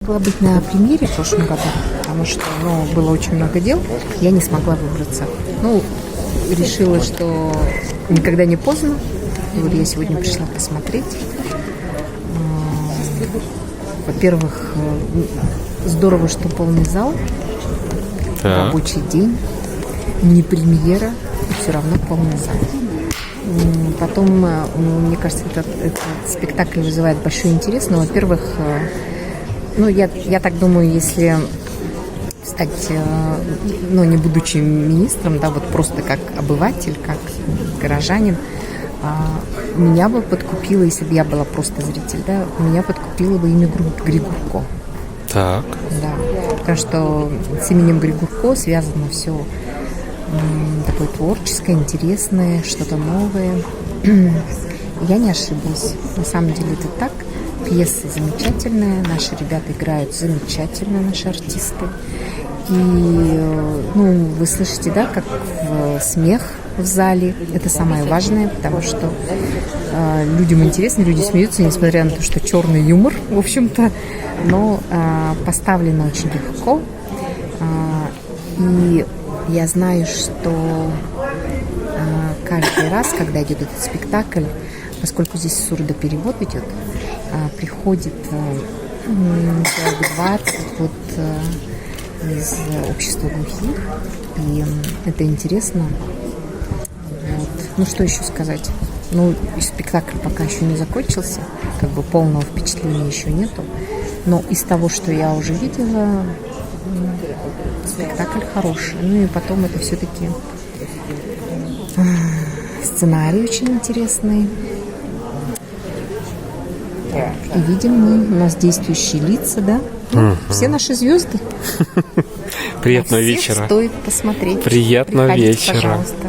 Могла быть на премьере в прошлом году, потому что было очень много дел, я не смогла выбраться. Решила, что никогда не поздно. И вот я сегодня пришла посмотреть. Во-первых, здорово, что полный зал, рабочий день, не премьера, и все равно полный зал. Потом, мне кажется, этот спектакль вызывает большой интерес. Но, во-первых, я так думаю, если стать, не будучи министром, просто как обыватель, как горожанин, меня бы подкупило, если бы я была просто зритель, меня подкупило бы имя Григурко. Так. Да, потому что с именем Григурко связано все такое творческое, интересное, что-то новое. Я не ошиблась. На самом деле это так. Пьеса замечательная, наши ребята играют замечательно, наши артисты. И, вы слышите, как смех в зале. Это самое важное, потому что людям интересно, люди смеются, несмотря на то, что черный юмор, в общем-то, но поставлено очень легко. И я знаю, что каждый раз, когда идет этот спектакль, поскольку здесь сурдоперевод идет, приходит человек 20 из общества глухих, и это интересно. Что еще сказать? Спектакль пока еще не закончился, полного впечатления еще нету, но из того, что я уже видела, спектакль хороший. И потом это все-таки сценарий очень интересный. И видим мы, у нас действующие лица, все наши звезды. Приятного вечера. Стоит посмотреть. Приятного Приходите, вечера. пожалуйста.